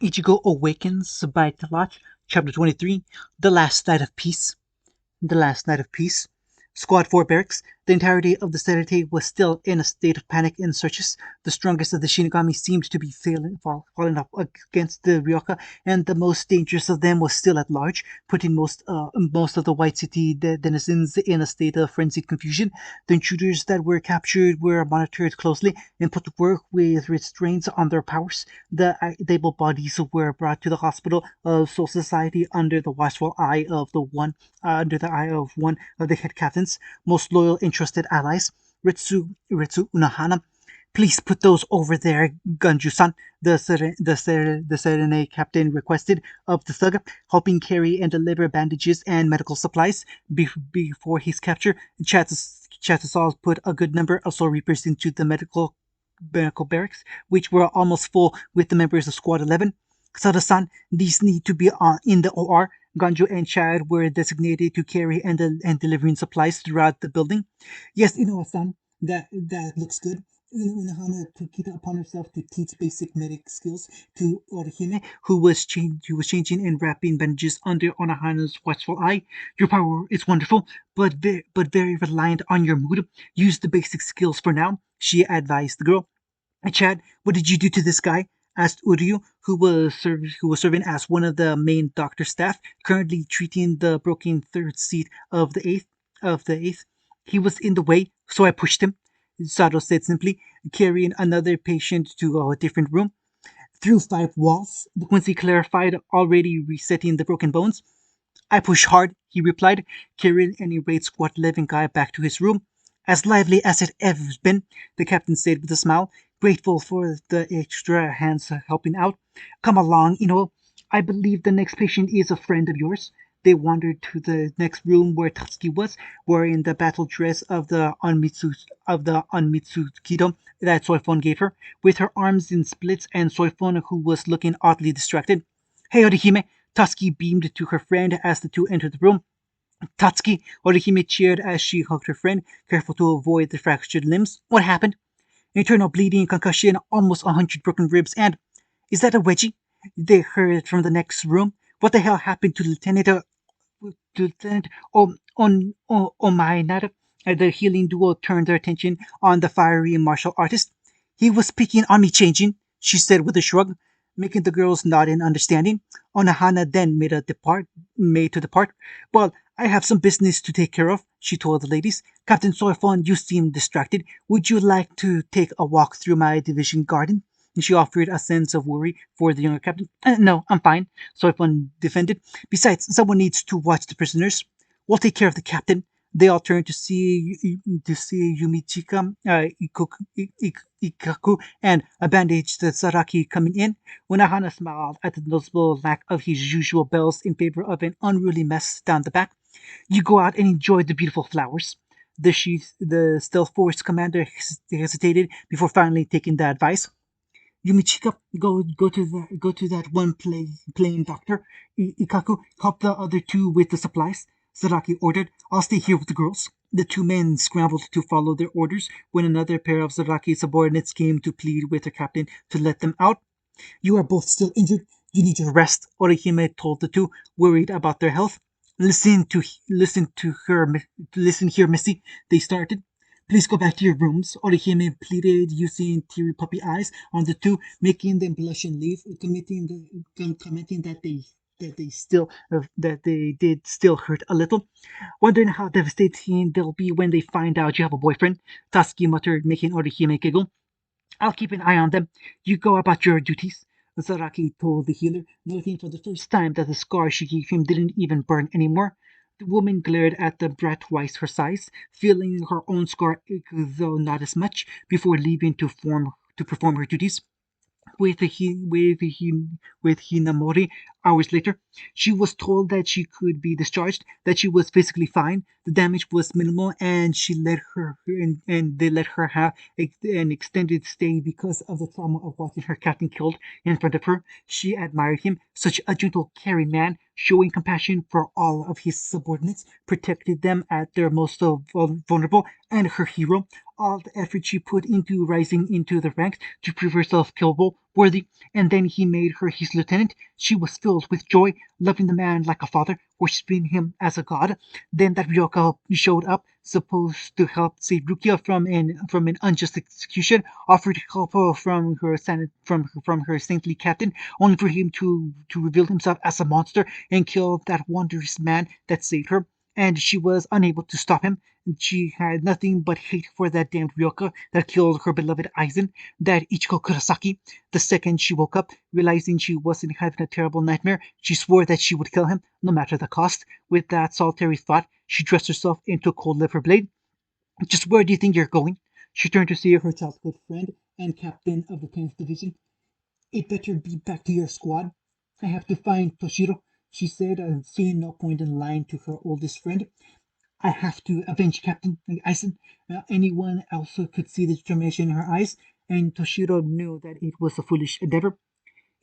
Ichigo awakens by Talach, Chapter 23, The Last Night of Peace. The Last Night of Peace. Squad 4 barracks. The entirety of the Sedate was still in a state of panic and searches. The strongest of the Shinigami seemed to be falling up against the Ryoka, and the most dangerous of them was still at large, putting most of the White City denizens in a state of frenzied confusion. The intruders that were captured were monitored closely and put to work with restraints on their powers. The able bodies were brought to the hospital of Soul Society under the watchful eye of one of the head captains, most loyal and trusted allies, Ritsu Unohana. Please put those over there, Ganju-san, the Serene captain requested of the thug, helping carry and deliver bandages and medical supplies. Before his capture, Chatusal put a good number of Soul Reapers into the medical barracks, which were almost full with the members of Squad 11. Sada-san, these need to be in the OR. Ganjo and Chad were designated to carry and delivering supplies throughout the building. Yes, Inoue-san, that looks good. Unohana took it upon herself to teach basic medic skills to Orihime, who was changing and wrapping bandages under Unohana's watchful eye. Your power is wonderful, but very reliant on your mood. Use the basic skills for now, she advised the girl. Chad, what did you do to this guy? Asked Uryu, who was serving as one of the main doctor staff, currently treating the broken third seat of the eighth. He was in the way, so I pushed him, Sato said simply, carrying another patient to a different room. Through 5 walls, Quincy clarified, already resetting the broken bones. I push hard, he replied, carrying an irate Squad 11 guy back to his room. As lively as it ever been, the captain said with a smile, grateful for the extra hands helping out. Come along, I believe the next patient is a friend of yours. They wandered to the next room where Tatsuki was, wearing the battle dress of the Unmitsukido that Soifon gave her, with her arms in splits and Soifon, who was looking oddly distracted. Hey, Orihime! Tatsuki beamed to her friend as the two entered the room. Tatsuki, Orihime cheered as she hugged her friend, careful to avoid the fractured limbs. What happened? Internal bleeding, concussion, almost 100 broken ribs, and... Is that a wedgie? They heard from the next room. What the hell happened to Lieutenant Omainara? The healing duo turned their attention on the fiery martial artist. He was picking on me changing, she said with a shrug, making the girls nod in understanding. Onohana then made to depart. Well, I have some business to take care of, she told the ladies. Captain Soifon, you seem distracted. Would you like to take a walk through my division garden? And she offered a sense of worry for the younger captain. No, I'm fine, Soifon defended. Besides, someone needs to watch the prisoners. We'll take care of the captain. They all turned to see Yumichika, Ikaku, and a bandaged Saraki coming in. Unohana smiled at the noticeable lack of his usual bells in favor of an unruly mess down the back. You go out and enjoy the beautiful flowers. The stealth force commander hesitated before finally taking the advice. Yumichika, go to that one playing doctor. Ikaku, help the other two with the supplies. Saraki ordered. I'll stay here with the girls. The two men scrambled to follow their orders when another pair of Saraki's subordinates came to plead with their captain to let them out. You are both still injured. You need to rest, Orihime told the two, worried about their health. Listen here, Missy, they started. Please go back to your rooms, Orihime pleaded, using teary puppy eyes on the two, making them blush and leave, commenting that they did still hurt a little. Wondering how devastating they'll be when they find out you have a boyfriend, Tatsuki muttered, making Orihime giggle. I'll keep an eye on them. You go about your duties, Saraki told the healer, noting for the first time that the scar she gave him didn't even burn anymore. The woman glared at the brat twice her size, feeling her own scar ache though not as much, before leaving to perform her duties. With Hinamori hours later, she was told that she could be discharged, that she was physically fine, the damage was minimal, and they let her have an extended stay because of the trauma of watching her captain killed in front of her. She admired him, such a gentle, caring man, showing compassion for all of his subordinates, protected them at their most vulnerable, and her hero. All the effort she put into rising into the ranks to prove herself killable worthy, and then he made her his lieutenant. She was filled with joy, loving the man like a father, worshiping him as a god. Then that Ryoka showed up, supposed to help save Rukia from an unjust execution, offered help from her saintly captain, only for him to reveal himself as a monster and kill that wondrous man that saved her. And she was unable to stop him. She had nothing but hate for that damned Ryoka that killed her beloved Aizen, that Ichigo Kurosaki. The second she woke up, realizing she wasn't having a terrible nightmare, she swore that she would kill him, no matter the cost. With that solitary thought, she dressed herself into a cold liver blade. Just where do you think you're going? She turned to see her childhood friend and captain of the 10th Division. It better be back to your squad. I have to find Toshiro, she said, seeing no point in lying to her oldest friend. I have to avenge Captain Aizen. Anyone else could see the determination in her eyes, and Toshiro knew that it was a foolish endeavor.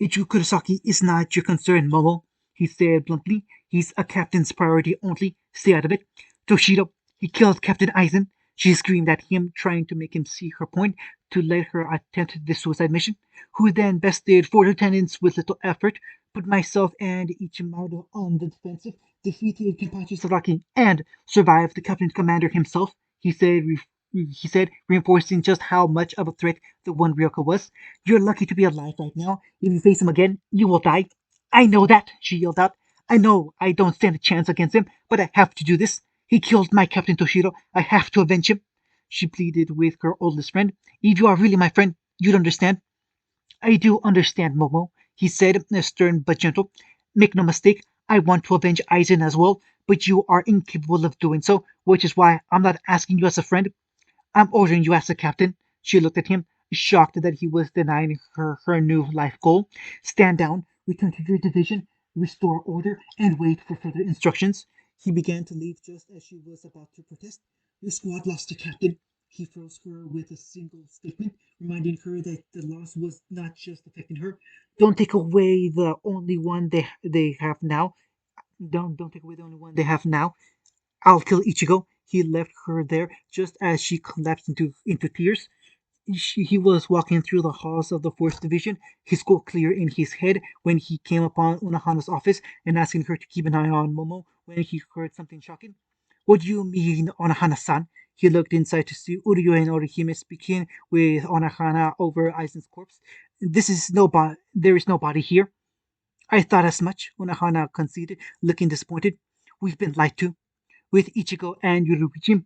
Ichigo Kurosaki is not your concern, Momo, he said bluntly. He's a captain's priority only. Stay out of it. Toshiro, he killed Captain Aizen. She screamed at him, trying to make him see her point, to let her attempt the suicide mission, who then bested 4 lieutenants with little effort, put myself and Ichimaru on the defensive, defeated Kenpachi Saraki, and survived the captain commander himself, he said, reinforcing just how much of a threat the one Ryoka was. You're lucky to be alive right now. If you face him again, you will die. I know that, she yelled out. I know I don't stand a chance against him, but I have to do this. He killed my Captain Toshiro. I have to avenge him. She pleaded with her oldest friend. If you are really my friend, you'd understand. I do understand, Momo, he said, stern but gentle. Make no mistake, I want to avenge Aizen as well, but you are incapable of doing so, which is why I'm not asking you as a friend. I'm ordering you as a captain. She looked at him, shocked that he was denying her new life goal. Stand down, return to your division, restore order, and wait for further instructions. He began to leave just as she was about to protest. Your squad lost a captain. He froze her with a single statement, reminding her that the loss was not just affecting her. Don't take away the only one they have now. Don't take away the only one they have now. I'll kill Ichigo. He left her there just as she collapsed into tears. He was walking through the halls of the 4th Division, his goal clear in his head, when he came upon Unohana's office and asking her to keep an eye on Momo when he heard something shocking. What do you mean, Onohana-san? He looked inside to see Uryu and Orihime speaking with Onohana over Aizen's corpse. There is nobody here. I thought as much, Onohana conceded, looking disappointed. We've been lied to. With Ichigo and Yoruichi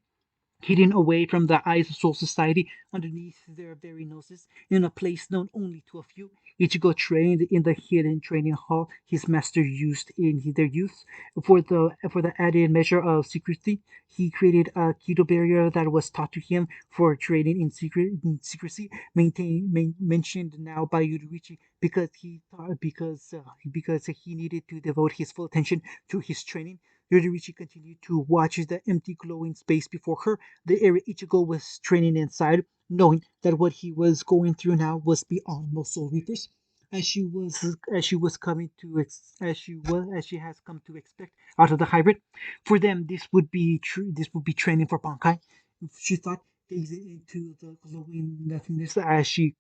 hidden away from the eyes of Soul Society underneath their very noses, in a place known only to a few. Ichigo trained in the hidden training hall his master used in their youth. For the added measure of secrecy, he created a keto barrier that was taught to him for training in secrecy, mentioned now by Yuruichi because he needed to devote his full attention to his training. Yoriichi continued to watch the empty glowing space before her, the area Ichigo was training inside, knowing that what he was going through now was beyond most Soul Reapers. As she has come to expect out of the hybrid, for them this would be training for Bankai. She thought, gazing into the glowing nothingness as she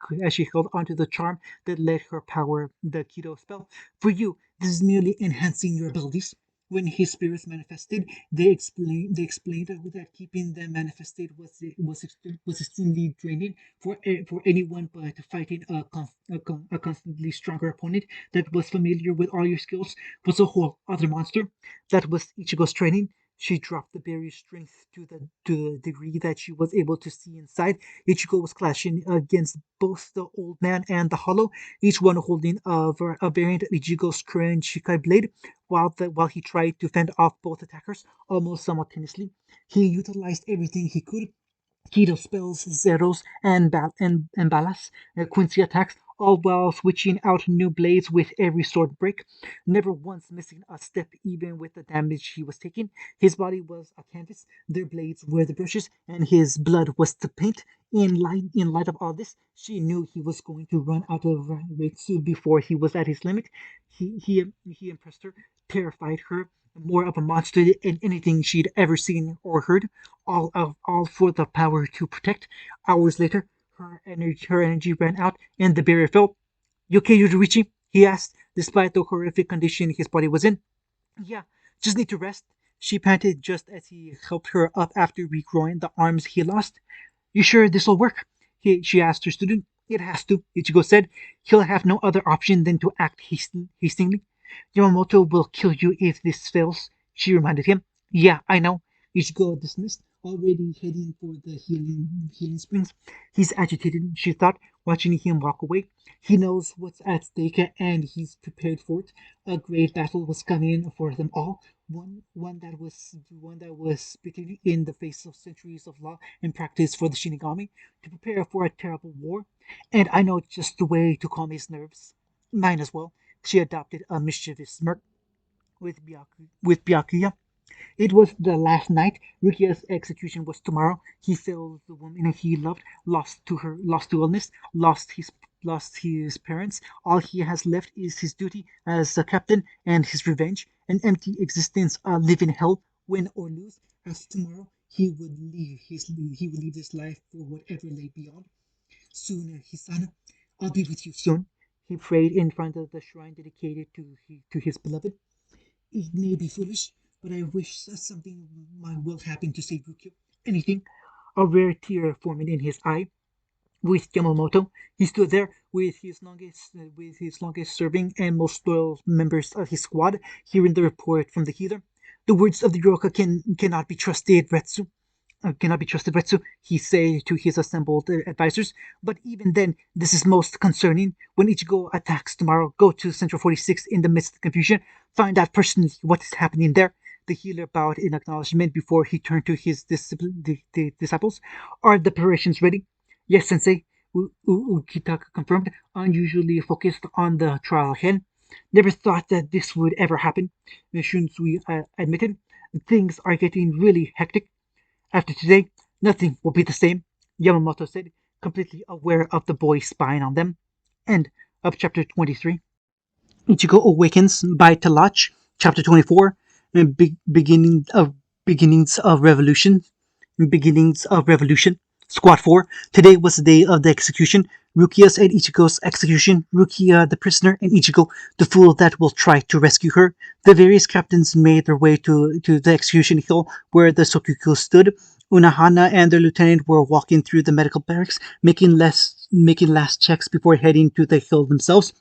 held onto the charm that let her power the Kido spell. For you, this is merely enhancing your abilities. When his spirits manifested, they explained that keeping them manifested was extremely draining for anyone but fighting a constantly stronger opponent that was familiar with all your skills was a whole other monster. That was Ichigo's training. She dropped the barrier's strength to the degree that she was able to see inside. Ichigo was clashing against both the old man and the hollow, each one holding a variant of Ichigo's current Shikai blade. While he tried to fend off both attackers almost simultaneously, he utilized everything he could. Keto spells, zeros, and balas, Quincy attacks, all while switching out new blades with every sword break, never once missing a step even with the damage he was taking. His body was a canvas, their blades were the brushes, and his blood was the paint. In light of all this, she knew he was going to run out of Reitsu before he was at his limit. He impressed her, terrified her, more of a monster than anything she'd ever seen or heard, all for the power to protect. Hours later, her energy ran out and the barrier fell. You okay, Yurichi? He asked, despite the horrific condition his body was in. Yeah, just need to rest. She panted just as he helped her up after regrowing the arms he lost. You sure this'll work? She asked her student. It has to, Ichigo said. He'll have no other option than to act hastily. Yamamoto will kill you if this fails, she reminded him. Yeah, I know. Ichigo dismissed, already heading for the healing springs. He's agitated, she thought, watching him walk away. He knows what's at stake and he's prepared for it. A great battle was coming for them all. One that was beaten in the face of centuries of law and practice for the Shinigami to prepare for a terrible war. And I know just the way to calm his nerves. Mine as well. She adopted a mischievous smirk with Byakuya. It was the last night. Rukia's execution was tomorrow. He failed the woman he loved, lost to illness, lost his parents. All he has left is his duty as a captain and his revenge. An empty existence, a living hell, win or lose. As tomorrow he would leave this life for whatever lay beyond. Soon, Hisana, I'll be with you soon. He prayed in front of the shrine dedicated to his beloved. It may be foolish, but I wish that something will happen to save Ryukyu. Anything. A rare tear forming in his eye. With Yamamoto, he stood there with his longest serving and most loyal members of his squad, hearing the report from the healer. The words of the Ryoka cannot be trusted, Retsu, he said to his assembled advisors. But even then, this is most concerning. When Ichigo attacks tomorrow, go to Central 46 in the midst of confusion. Find out personally what is happening there. The healer bowed in acknowledgement before he turned to his disciples. Are the preparations ready? Yes, Sensei. Ukitaka confirmed, unusually focused on the trial ahead. Never thought that this would ever happen, Shunsui admitted. Things are getting really hectic. After today, nothing will be the same, Yamamoto said, completely aware of the boys spying on them. End of chapter 23. Ichigo Awakens by Talach, chapter 24, beginnings of revolution. Beginnings of revolution. Squad 4. Today was the day of the execution. Rukia's and Ichigo's execution. Rukia, the prisoner, and Ichigo, the fool that will try to rescue her. The various captains made their way to the execution hill where the Sokuku stood. Unohana and their lieutenant were walking through the medical barracks, making last checks before heading to the hill themselves.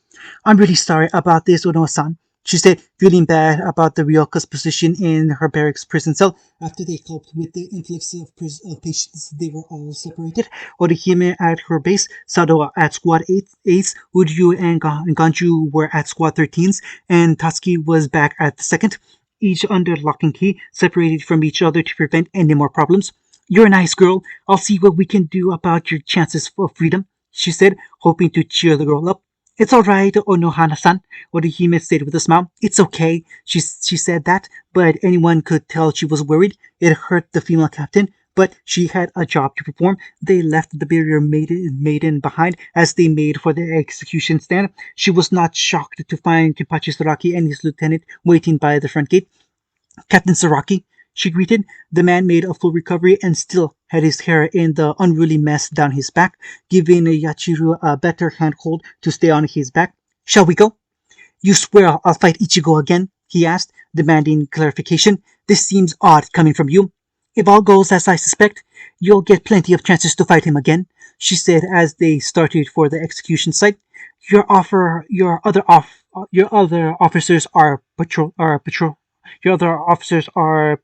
I'm really sorry about this, Ono-san, she said, feeling bad about the Ryoka's position in her barracks prison cell. After they coped with the influx of patients, they were all separated. Orihime at her base, Sado at Squad 8's, Uryu and Ganju were at Squad 13's, and Tatsuki was back at the 2nd, each under lock and key, separated from each other to prevent any more problems. You're a nice girl. I'll see what we can do about your chances for freedom, she said, hoping to cheer the girl up. It's all right, Onohana-san, Orihime said with a smile. It's okay. She said that, but anyone could tell she was worried. It hurt the female captain, but she had a job to perform. They left the barrier maiden behind as they made for the execution stand. She was not shocked to find Kenpachi Saraki and his lieutenant waiting by the front gate. Captain Saraki, she greeted. The man made a full recovery and still had his hair in the unruly mess down his back, giving Yachiru a better handhold to stay on his back. Shall we go? You swear I'll fight Ichigo again? He asked, demanding clarification. This seems odd coming from you. If all goes as I suspect, you'll get plenty of chances to fight him again, she said as they started for the execution site. Your other officers are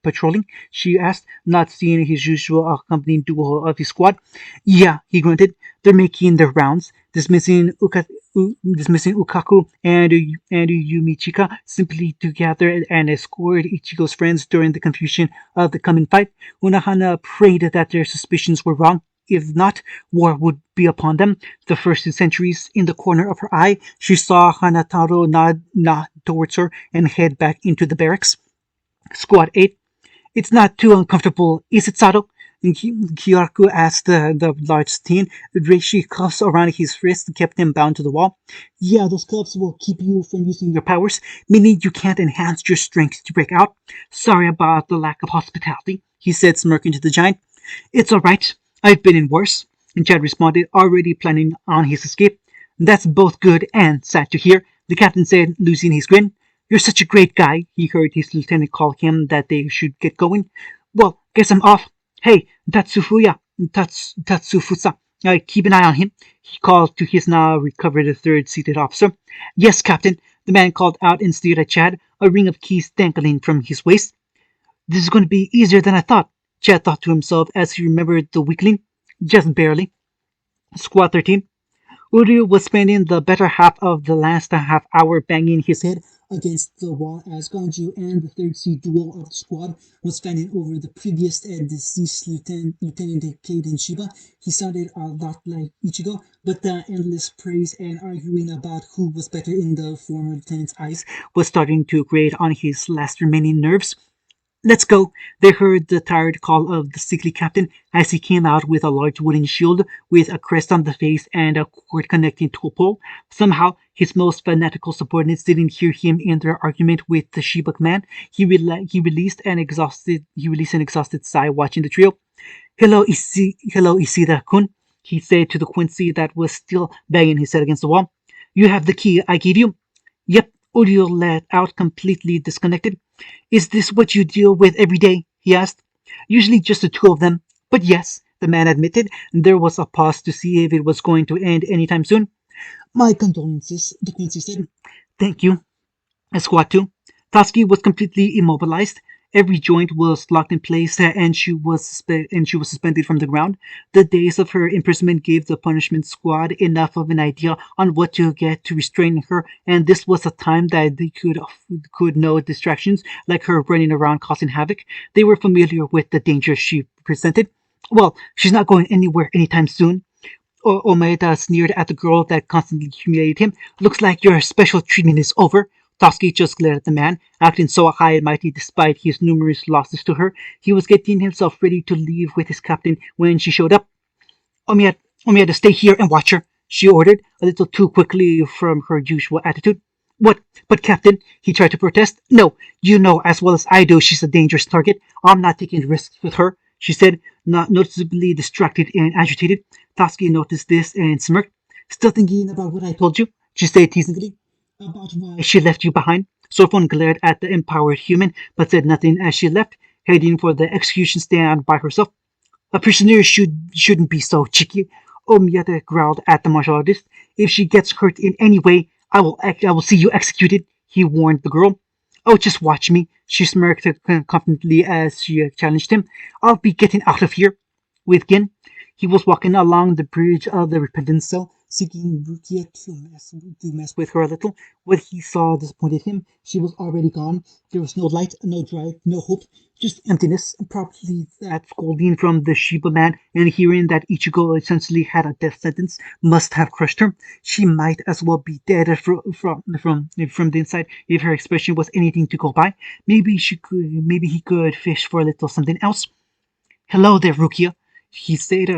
patrolling, she asked, not seeing his usual accompanying duo of his squad. Yeah, he grunted. They're making their rounds, dismissing Ukaku and Yumichika simply to gather and escort Ichigo's friends during the confusion of the coming fight. Unohana prayed that their suspicions were wrong. If not, war would be upon them. The first in centuries, in the corner of her eye, she saw Hanataro nod towards her and head back into the barracks. Squad 8. It's not too uncomfortable, is it, Sato? Kyoraku asked the large teen. The reishi cuffs around his wrist kept him bound to the wall. Yeah, those cuffs will keep you from using your powers, meaning you can't enhance your strength to break out. Sorry about the lack of hospitality, he said, smirking to the giant. It's all right. I've been in worse, and Chad responded, already planning on his escape. That's both good and sad to hear, the captain said, losing his grin. You're such a great guy, he heard his lieutenant call him that they should get going. Well, guess I'm off. Hey, Tatsufusa, keep an eye on him, he called to his now recovered third-seated officer. Yes, Captain, the man called out and stared at Chad, a ring of keys dangling from his waist. This is going to be easier than I thought, Chad thought to himself as he remembered the weakling. Just barely. Squad 13. Uryu was spending the better half of the last half hour banging his head against the wall as Ganju and the third C duo of the squad was fanning over the previous deceased Lieutenant Kaden Shiba. He sounded a lot like Ichigo, but the endless praise and arguing about who was better in the former lieutenant's eyes was starting to grate on his last remaining nerves. Let's go, they heard the tired call of the sickly captain as he came out with a large wooden shield with a crest on the face and a cord connecting to a pole. Somehow, his most fanatical subordinates didn't hear him in their argument with the Shibuk man. He released an exhausted sigh watching the trio. Hello, Isida-kun, he said to the Quincy that was still banging his head against the wall. You have the key I gave you? Yep, Uriel let out, completely disconnected. Is this what you deal with every day? He asked. Usually just the two of them, but yes, the man admitted. There was a pause to see if it was going to end anytime soon. My condolences, the Quincy said. Thank you. Squad 2. Tatsuki was completely immobilized. Every joint was locked in place, and she was suspended from the ground. The days of her imprisonment gave the punishment squad enough of an idea on what to get to restrain her, and this was a time that they could know distractions like her running around causing havoc. They were familiar with the danger she presented. Well, she's not going anywhere anytime soon. Omaeda sneered at the girl that constantly humiliated him. Looks like your special treatment is over. Toski just glared at the man, acting so high and mighty despite his numerous losses to her. He was getting himself ready to leave with his captain when she showed up. Omiya, stay here and watch her, she ordered, a little too quickly from her usual attitude. What? But Captain, he tried to protest. No, you know as well as I do she's a dangerous target. I'm not taking risks with her, she said, not noticeably distracted and agitated. Toski noticed this and smirked. Still thinking about what I told you? She said teasingly. About why she left you behind. Sorfon glared at the empowered human, but said nothing as she left, heading for the execution stand by herself. A prisoner shouldn't be so cheeky, Omiyata growled at the martial artist. If she gets hurt in any way, I will see you executed, he warned the girl. Oh, just watch me, she smirked confidently as she challenged him. I'll be getting out of here. With Gin, he was walking along the bridge of the repentance cell, seeking Rukia to mess with her a little. What he saw disappointed him. She was already gone. There was no light, no drive, no hope, just emptiness. Probably that scolding from the Shiba man and hearing that Ichigo essentially had a death sentence must have crushed her. She might as well be dead from the inside if her expression was anything to go by. Maybe he could fish for a little something else. Hello there, Rukia. He said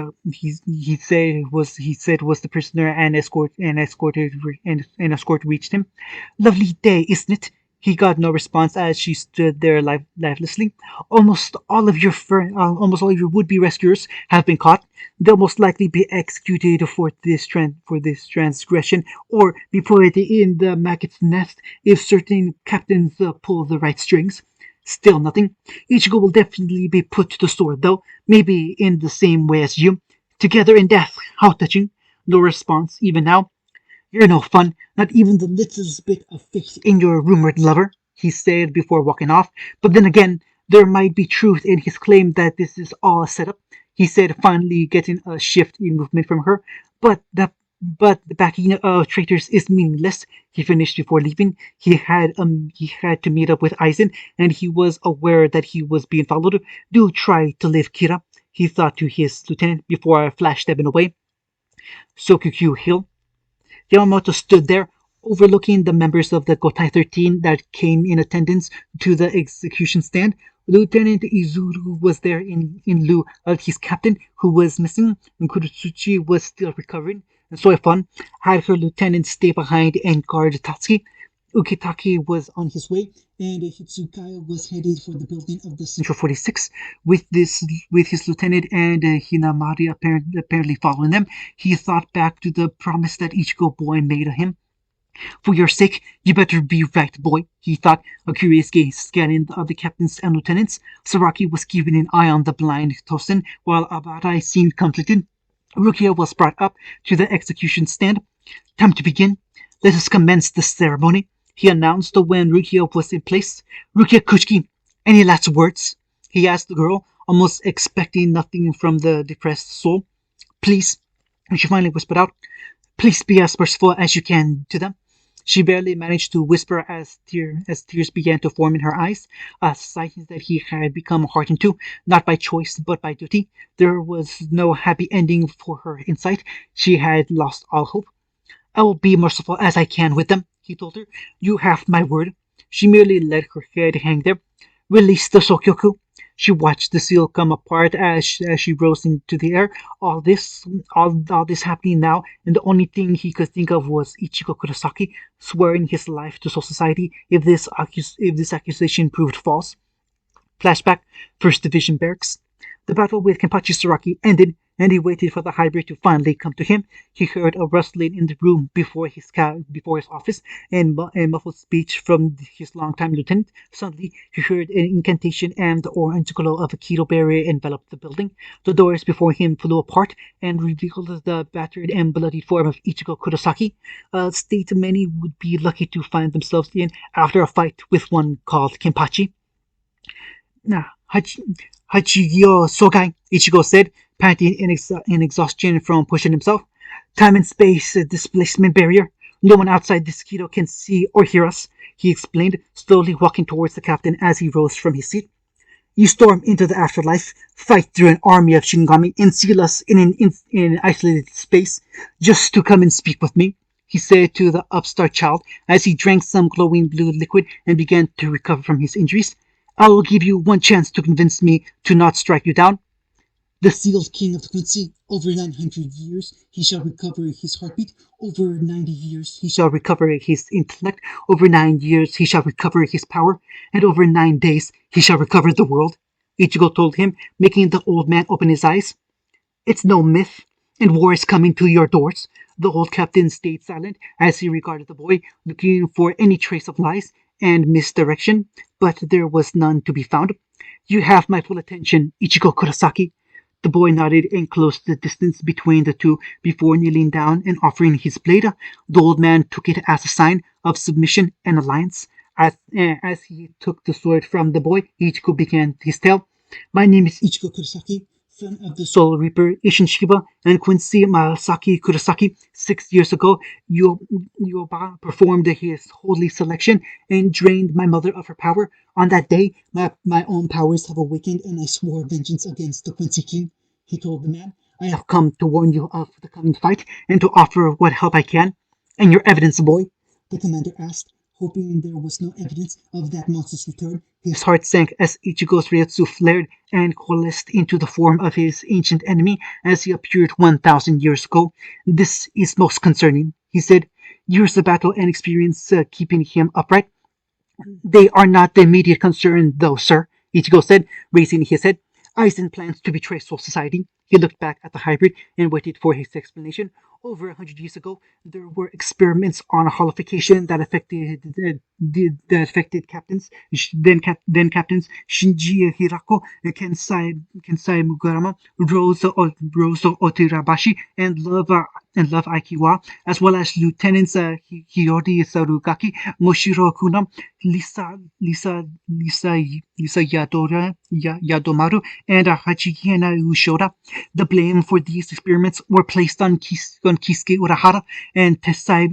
was the prisoner and escort reached him. Lovely day, isn't it? He got no response as she stood there lifelessly. Almost all of your would-be rescuers have been caught. They'll most likely be executed for this transgression, or be put in the maggot's nest if certain captains pull the right strings. Still nothing. Ichigo will definitely be put to the sword, though, maybe in the same way as you. Together in death. How touching. No response, even now. You're no fun, not even the littlest bit of faith in your rumored lover, he said before walking off. But then again, there might be truth in his claim that this is all a setup, he said, finally getting a shift in movement from her. But the backing of traitors is meaningless, he finished before leaving. He had to meet up with Aizen, and he was aware that he was being followed. Do try to live, Kira, he thought to his lieutenant before flash stepping away. Sokugyu Hill. Yamamoto stood there, overlooking the members of the Gotai 13 that came in attendance to the execution stand. Lieutenant Izuru was there in lieu of his captain, who was missing, and Kurotsuchi was still recovering. And Soifon had her lieutenant stay behind and guard Tatsuki. Ukitake was on his way, and Hitsukaya was headed for the building of the Central 46 with his lieutenant and Hinamari apparently following them. He thought back to the promise that Ichigo boy made him. For your sake, you better be right, boy, he thought, a curious gaze scanning the other captains and lieutenants. Saraki was keeping an eye on the blind Tosin, while Abarai seemed conflicted. Rukia was brought up to the execution stand. Time to begin. Let us commence the ceremony, he announced when Rukia was in place. Rukia Kuchiki, any last words? He asked the girl, almost expecting nothing from the depressed soul. Please, she finally whispered out, please be as merciful as you can to them. She barely managed to whisper as tears began to form in her eyes, a sign that he had become hardened to, not by choice but by duty. There was no happy ending for her in sight. She had lost all hope. I will be merciful as I can with them, he told her. You have my word. She merely let her head hang there. Release the Sokyoku. She watched the seal come apart as she rose into the air. All this happening now, and the only thing he could think of was Ichigo Kurosaki swearing his life to Soul Society if this accusation proved false. Flashback, First Division Barracks. The battle with Kenpachi Saraki ended, and he waited for the hybrid to finally come to him. He heard a rustling in the room before his office, and a muffled speech from his longtime lieutenant. Suddenly, he heard an incantation, and the orange glow of a keto barrier enveloped the building. The doors before him flew apart and revealed the battered and bloodied form of Ichigo Kurosaki, a state many would be lucky to find themselves in after a fight with one called Kenpachi. Hachigyo Sogai, Ichigo said, panting in exhaustion from pushing himself. Time and space displacement barrier. No one outside this keto can see or hear us, he explained, slowly walking towards the captain as he rose from his seat. You storm into the afterlife, fight through an army of Shinigami, and seal us in an isolated space just to come and speak with me, he said to the upstart child as he drank some glowing blue liquid and began to recover from his injuries. I will give you one chance to convince me to not strike you down. The sealed king of the Quincy, over 900 years he shall recover his heartbeat, over 90 years he shall recover his intellect, over 9 years he shall recover his power, and over 9 days he shall recover the world, Ichigo told him, making the old man open his eyes. It's no myth, and war is coming to your doors. The old captain stayed silent as he regarded the boy, looking for any trace of lies and misdirection, but there was none to be found. You have my full attention, Ichigo Kurosaki. The boy nodded and closed the distance between the two before kneeling down and offering his blade. The old man took it as a sign of submission and alliance. As he took the sword from the boy, Ichigo began his tale. My name is Ichigo Kurosaki, son of the Soul Reaper Ishin Shiba and Quincy Masaki Kurosaki. 6 years ago, Yoba performed his holy selection and drained my mother of her power. On that day, my own powers have awakened and I swore vengeance against the Quincy King, he told the man. I have come to warn you of the coming fight and to offer what help I can. And your evidence, boy? The commander asked, hoping there was no evidence of that monster's return. His heart sank as Ichigo's Ryotsu flared and coalesced into the form of his ancient enemy as he appeared 1,000 years ago. This is most concerning, he said, years of battle and experience keeping him upright. They are not the immediate concern, though, sir, Ichigo said, raising his head. Aizen plans to betray Soul Society. He looked back at the hybrid and waited for his explanation. Over 100 years ago, there were experiments on holification that affected captains, then captains Shinji Hirako, Kensai Mugarama, Rose Otirabashi, and Love Aikiwa, as well as Lieutenants Hiyori Sarugaki, Moshiro Kuna, Lisa Yadomaru, and Hachihina Ushoda. The blame for these experiments were placed on Kisuke Urahara and Tessai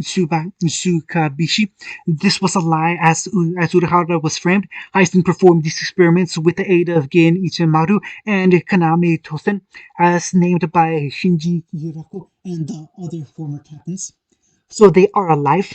Tsukabishi. This was a lie as Urahara was framed. Aizen performed these experiments with the aid of Gen Ichimaru and Kaname Tosen, as named by Shinji Hirako and the other former captains. So they are alive.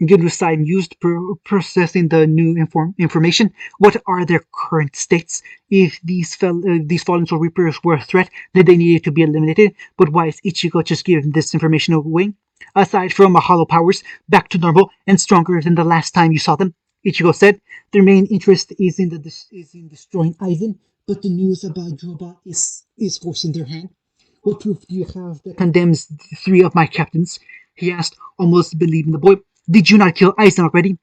Genocide used processing the new information. What are their current states? If these fallen soul reapers were a threat, then they needed to be eliminated. But why is Ichigo just giving this information away? Aside from hollow powers, back to normal and stronger than the last time you saw them, Ichigo said. Their main interest is in destroying Aizen, but the news about Juba is forcing their hand. What proof do you have that condemns three of my captains? He asked, almost believing the boy. Did you not kill Aizen already?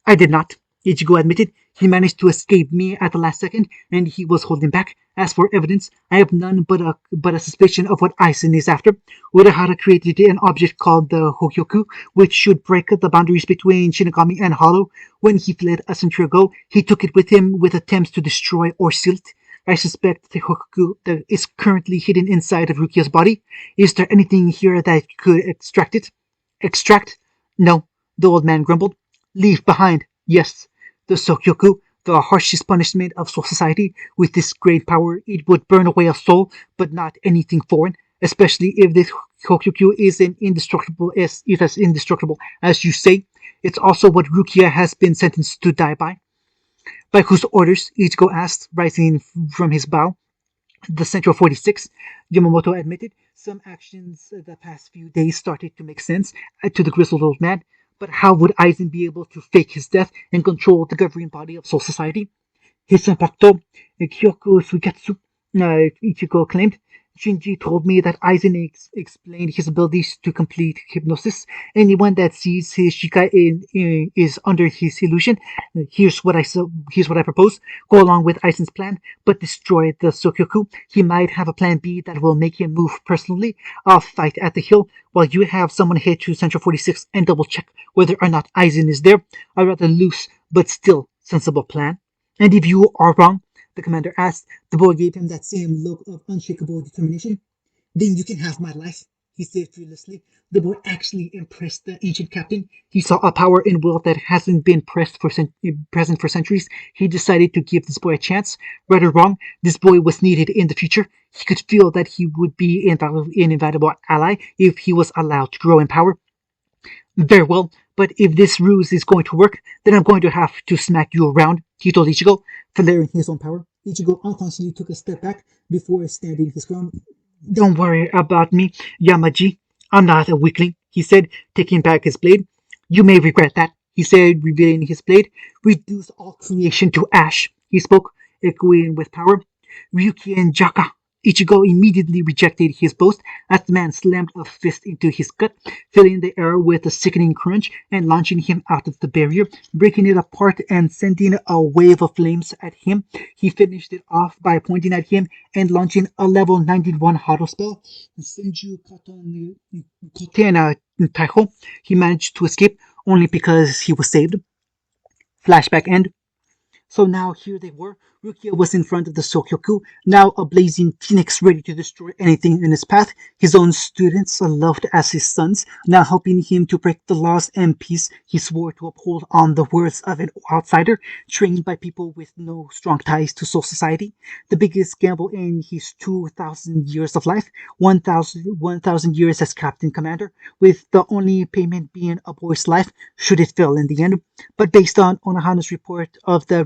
I did not, Ichigo admitted. He managed to escape me at the last second, and he was holding back. As for evidence, I have none but a suspicion of what Aizen is after. Urahara created an object called the Hogyoku, which should break the boundaries between Shinigami and Hollow. When he fled a century ago, he took it with him with attempts to destroy or seal it. I suspect the Hokaku that is currently hidden inside of Rukia's body. Is there anything here that could extract it? Extract? No, the old man grumbled. Leave behind. Yes. The Sokyoku, the harshest punishment of soul society. With this great power, it would burn away a soul, but not anything foreign. Especially if this Sokyoku is as indestructible as you say. It's also what Rukia has been sentenced to die by. By whose orders? Ichigo asked, rising from his bow. The Central 46, Yamamoto admitted. Some actions the past few days started to make sense to the grizzled old man. But how would Aizen be able to fake his death and control the governing body of Soul Society? His Hisanpakuto, Kyoku Suigetsu, Ichigo claimed. Shinji told me that Aizen explained his abilities to complete hypnosis. Anyone that sees his Shikai is under his illusion. Here's what I propose. Go along with Aizen's plan, but destroy the Sokyoku. He might have a plan B that will make him move personally. I'll fight at the hill while you have someone head to Central 46 and double check whether or not Aizen is there. A rather loose but still sensible plan. And if you are wrong, the commander asked, the boy gave him that same look of unshakable determination. Then you can have my life, he said fearlessly. The boy actually impressed the ancient captain. He saw a power and will that hasn't been present for centuries. He decided to give this boy a chance. Right or wrong, this boy was needed in the future. He could feel that he would be an invaluable ally if he was allowed to grow in power. Very well, but if this ruse is going to work, then I'm going to have to smack you around, he told Ichigo, flaring his own power. Ichigo unconsciously took a step back before standing his ground. Don't worry about me, Yamaji. I'm not a weakling, he said, taking back his blade. You may regret that, he said, revealing his blade. Reduce all creation to ash, he spoke, echoing with power. Ryuki and Jaka. Ichigo immediately rejected his boast as the man slammed a fist into his gut, filling the air with a sickening crunch and launching him out of the barrier, breaking it apart and sending a wave of flames at him. He finished it off by pointing at him and launching a level 91 auto spell. Senju Kotena Taiho. He managed to escape only because he was saved. Flashback end. So now here they were. Rukia was in front of the Sokyoku, now a blazing phoenix ready to destroy anything in his path. His own students, loved as his sons, now helping him to break the laws and peace he swore to uphold on the words of an outsider, trained by people with no strong ties to Soul Society. The biggest gamble in his 2,000 years of life, 1,000 years as Captain Commander, with the only payment being a boy's life, should it fail in the end. But based on Onohana's report of the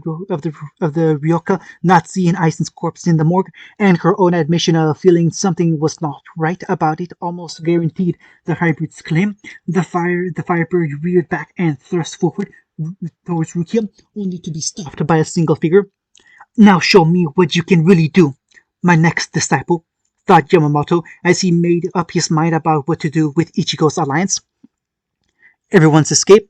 Ryoka not seeing Aizen's corpse in the morgue, and her own admission of feeling something was not right about it almost guaranteed the hybrid's claim, the Firebird reared back and thrust forward towards Rukia, only to be stopped by a single figure. Now show me what you can really do, my next disciple, thought Yamamoto as he made up his mind about what to do with Ichigo's alliance. Everyone's escaped.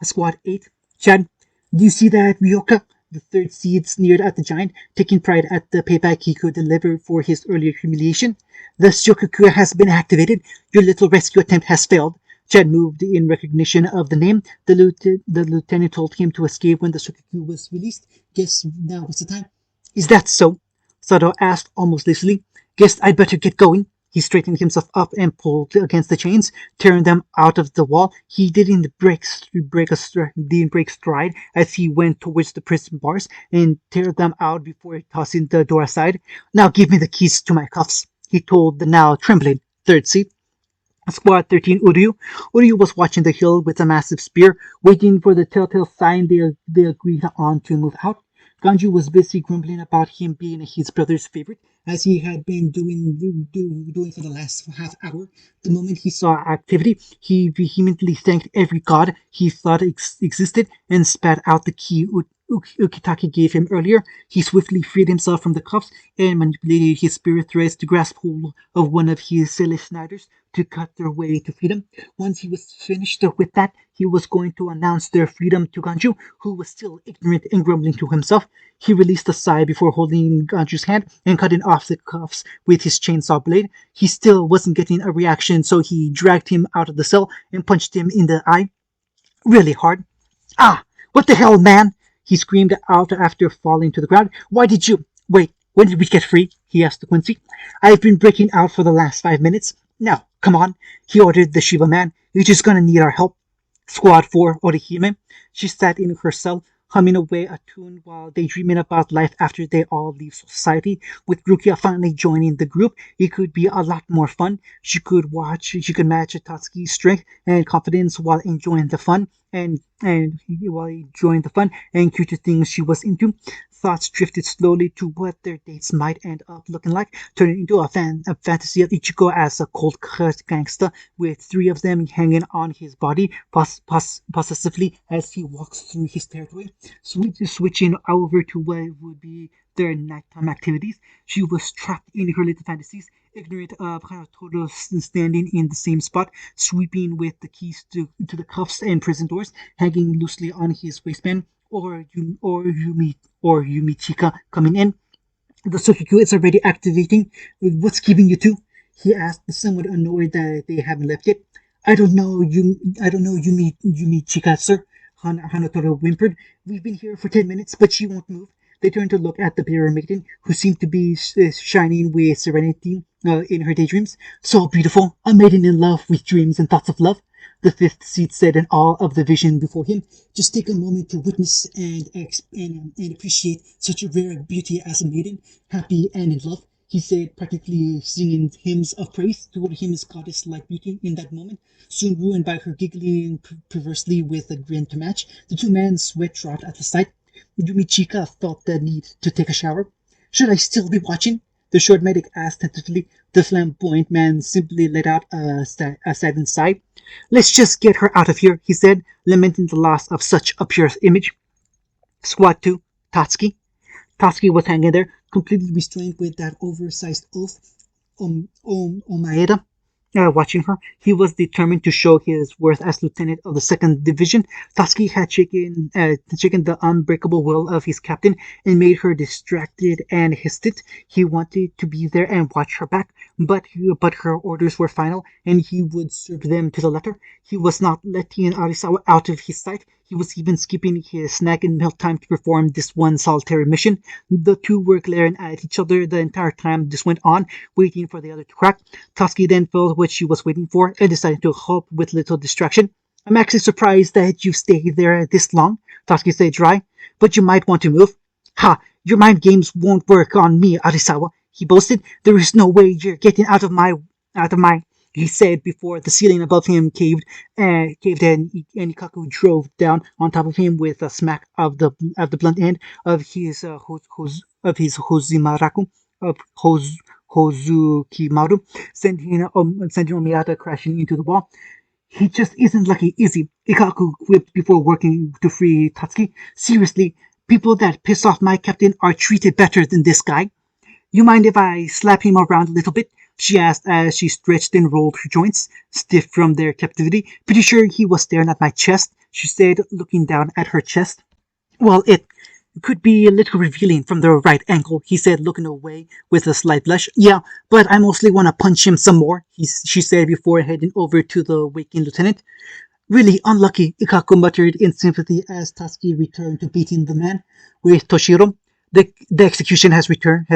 Squad 8. Chad, do you see that Ryoka? The third seed sneered at the giant, taking pride at the payback he could deliver for his earlier humiliation. The Shokaku has been activated. Your little rescue attempt has failed. Chad moved in recognition of the name. The lieutenant told him to escape when the Shokaku was released. Guess now was the time. Is that so? Sado asked almost lazily. Guess I'd better get going. He straightened himself up and pulled against the chains, tearing them out of the wall. He didn't break stride as he went towards the prison bars and tear them out before tossing the door aside. Now give me the keys to my cuffs, he told the now trembling third seat. Squad 13 Uryu. Uryu was watching the hill with a massive spear, waiting for the telltale sign they agreed on to move out. Ganju was busy grumbling about him being his brother's favorite, as he had been doing for the last half hour. The moment he saw activity, he vehemently thanked every god he thought existed and spat out the key Ukitake gave him earlier. He swiftly freed himself from the cuffs and manipulated his spirit threads to grasp hold of one of his Celestinators to cut their way to freedom. Once he was finished with that, he was going to announce their freedom to Ganju, who was still ignorant and grumbling to himself. He released a sigh before holding Ganju's hand and cutting off the cuffs with his chainsaw blade. He still wasn't getting a reaction, so he dragged him out of the cell and punched him in the eye really hard. Ah! What the hell, man? He screamed out after falling to the ground. Why did you... Wait, when did we get free? He asked Quincy. I've been breaking out for the last 5 minutes. Now, come on, he ordered the Shiva man. You're just gonna need our help. Squad 4, Orihime. She sat in her cell, humming away a tune while daydreaming about life after they all leave society. With Rukia finally joining the group, it could be a lot more fun. She could match Tatsuki's strength and confidence while enjoying the fun and cuter things she was into. Thoughts drifted slowly to what their dates might end up looking like, turning into a fantasy of Ichigo as a cold-cut gangster, with three of them hanging on his body possessively as he walks through his territory. Switching over to what would be their nighttime activities, she was trapped in her little fantasies, ignorant of Hanatoto standing in the same spot, sweeping with the keys to the cuffs and prison doors hanging loosely on his waistband, or Yumichika coming in. The Sukiku is already activating. What's keeping you two? He asked, somewhat annoyed that they haven't left yet. I don't know Yumichika, sir. Hanatoro whimpered. We've been here for 10 minutes, but she won't move. They turned to look at the mirror maiden, who seemed to be shining with serenity in her daydreams. So beautiful, a maiden in love with dreams and thoughts of love. The fifth seat said in awe of the vision before him. Just take a moment to witness and appreciate such a rare beauty as a maiden, happy and in love. He said, practically singing hymns of praise toward his goddess-like beauty in that moment, soon ruined by her giggling perversely with a grin to match. The two men sweat dropped at the sight. Yumichika felt the need to take a shower. Should I still be watching? The short medic asked tentatively. The flamboyant man simply let out a saddened sigh. Let's just get her out of here, he said, lamenting the loss of such a pure image. Squad 2, Tatsuki. Tatsuki was hanging there, completely restrained with that oversized oath. Omaeda. Watching her, he was determined to show his worth as lieutenant of the 2nd Division. Tatsuki had shaken the unbreakable will of his captain and made her distracted and hesitant. He wanted to be there and watch her back, but her orders were final, and he would serve them to the letter. He was not letting Arisawa out of his sight. He was even skipping his snack and mealtime to perform this one solitary mission. The two were glaring at each other the entire time this went on, waiting for the other to crack. Tatsuki then felt what she was waiting for and decided to help with little distraction. I'm actually surprised that you stayed there this long, Tatsuki said dry, but you might want to move. Ha! Your mind games won't work on me, Arisawa, he boasted. There is no way you're getting out of my he said before the ceiling above him caved and Ikaku drove down on top of him with a smack of the blunt end of his Hozumaraku of Hozukimaru, sending Omiyata crashing into the wall. He just isn't lucky, is he? Ikaku quipped before working to free Tatsuki. Seriously, people that piss off my captain are treated better than this guy. You mind if I slap him around a little bit? She asked as she stretched and rolled her joints, stiff from their captivity. Pretty sure he was staring at my chest, she said, looking down at her chest. Well, it could be a little revealing from the right angle, he said, looking away with a slight blush. Yeah, but I mostly want to punch him some more, she said before heading over to the waking lieutenant. Really unlucky, Ikaku muttered in sympathy as Tatsuki returned to beating the man with Toshiro. The execution has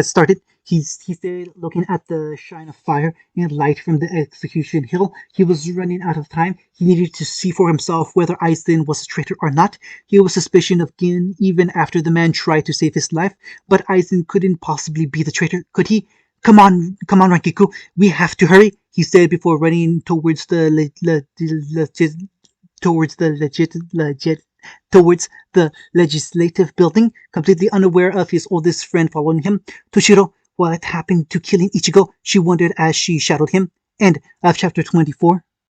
started, he said, looking at the shine of fire and light from the execution hill. He was running out of time. He needed to see for himself whether Aizen was a traitor or not. He was suspicious of Gin even after the man tried to save his life, but Aizen couldn't possibly be the traitor, could he? Come on, Rankiku. We have to hurry, he said before running towards the towards the legislative building, completely unaware of his oldest friend following him. Toshiro, what happened to killing Ichigo? She wondered as she shadowed him. End of chapter 24.